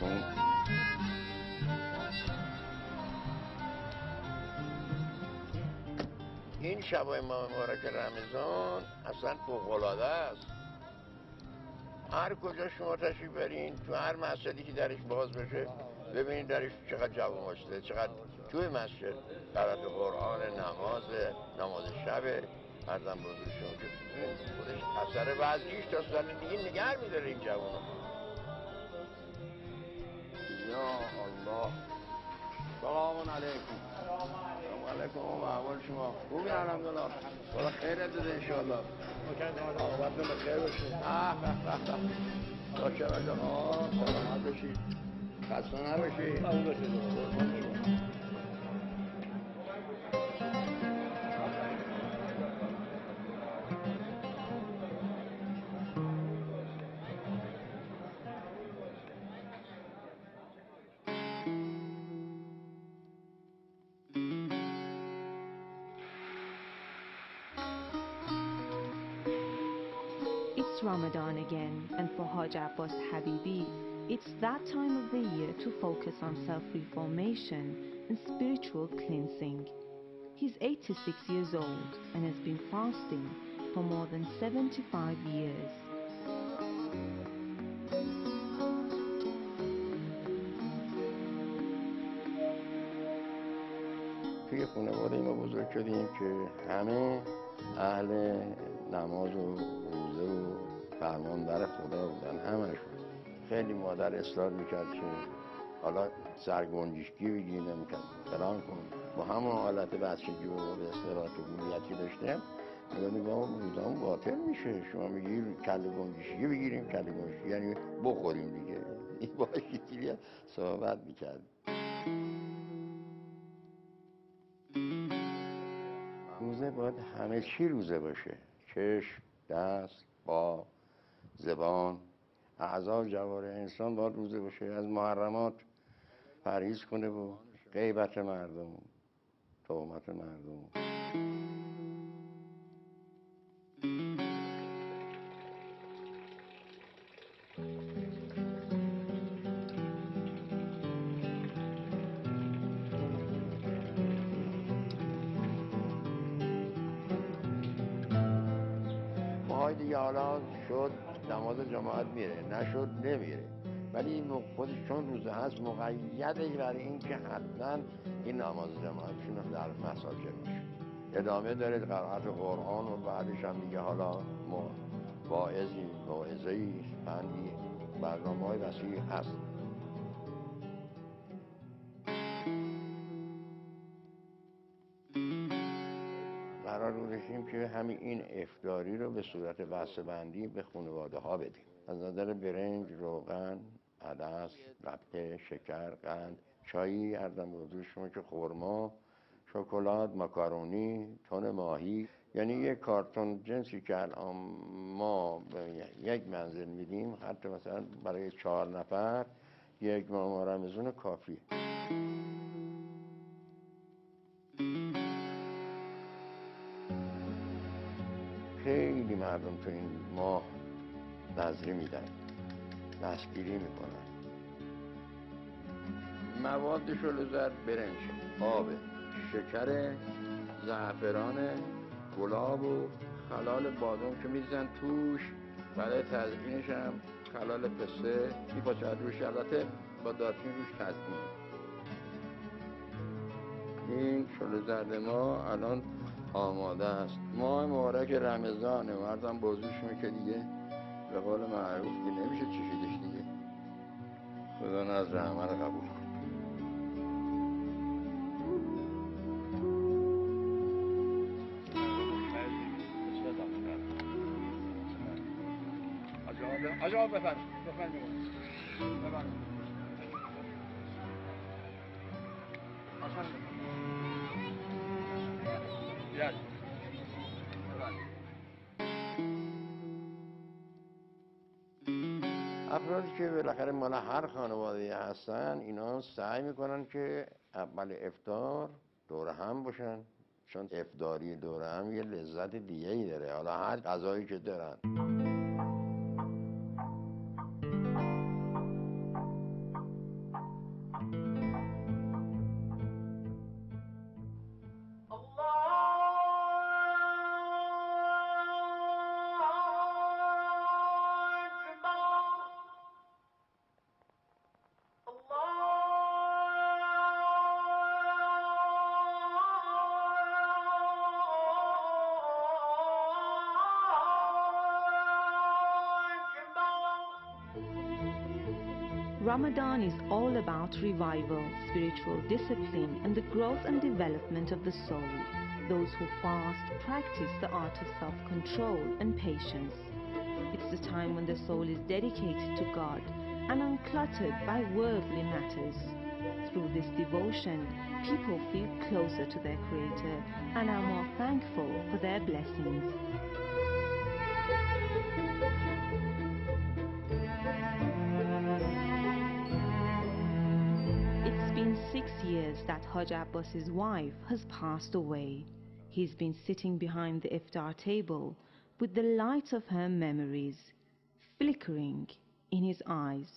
علیکم. این شبای ماه مبارک رمضان اصلا فوق‌العاده است. هر کجا شما تشریف برین، تو هر مسجدی که درش باز بشه ببینید درش چقدر جوان باشده، چقدر توی مسجد قرائت قرآن، نماز شب ارزم بزرگ شما که این خودش اثر بعد 6 تا سال دیگه نگه میداره این جوانو. یا الله، سلام علیکم. سلام علیکم. احوال شما خوبی؟ الحمدلله. خدا خیرت بده ان شاء الله. عاقبتتون بخیر باشه. شاکرم جان. سلامت باشید. خسته نباشید. قربان شما. It's Ramadan again, and for Haj Abbas Habibi, it's that time of the year to focus on self-reformation and spiritual cleansing. He's 86 years old and has been fasting for more than 75 years. توی خانواده ما بزرگ شدیم که همه اهل نماز و روزه و فرماندر خدا بودن، همشون. خیلی مادر اصرار میکرد که حالا سرگنجشگی بگیر نمیکرد فلان کن. با همون حالت بچگی و به اصطلاح طفولیتی داشتیم میگفتیم با روزامون باطل میشه، شما میگی کله گنجشگی بگیریم، کله گنجشگی یعنی بخوریم دیگه. این باشی صحبت میکرد. روزه باید همه چی روزه باشه، چشم، دست، پا، زبان، اعضای جوارح انسان باید روزه باشه. از محرمات پرهیز کنه و غیبت مردم، تهمت مردم. ماهای دیگه حالا شد نماز جماعت میره، نشد نمیره، ولی این خودش چون روزه هست مقیده برای این که حتما این نماز جماعتشون در مساجد باشه. ادامه داره قرائت قرآن و بعدش هم دیگه حالا موعظه‌ای، پندی، برنامه‌های وسیعی هست. قرار گذاشتیم که همین این افطاری رو به صورت بسته‌بندی به خانواده ها بدیم. از نظر برنج، روغن، عدس، لپه، شکر، قند، چایی، ارزم به حضور شما که خرما، شکلات، ماکارونی، تن ماهی. یعنی یک کارتون جنسی که الان ما به یک منزل میدیم، حتی مثلا برای 4 نفر یک ماه رمضان کافیه. خیلی مردم تو این ماه نذری میدن، دستگیری میکنن. موادش رو لذت برنج، آب، شکر، زعفران، گلاب و خلال بادام که میریزن توش. برای تزیینش هم خلال پسته میپاچد روش، البته با دارچین روش تزیین. این شل زرد ما الان آماده است. ماه مبارک رمضان مردم بزرگشون که دیگه به قول معروف که نمیشه چشیدش دیگه. خدا نظر عمل قبول کن. آجا بفرمایید افرادی که بالاخره مال هر خانواده هستن اینا سعی میکنن که اول افطار دور هم باشن، چون افطاری دور هم یه لذت دیگه ای داره، حالا هر غذایی که دارن. Ramadan is all about revival, spiritual discipline, and the growth and development of the soul. Those who fast practice the art of self-control and patience. It's the time when the soul is dedicated to God and uncluttered by worldly matters. Through this devotion, people feel closer to their Creator and are more thankful for their blessings. It's been 6 years that Haj Abbas's wife has passed away. He's been sitting behind the iftar table with the light of her memories flickering in his eyes.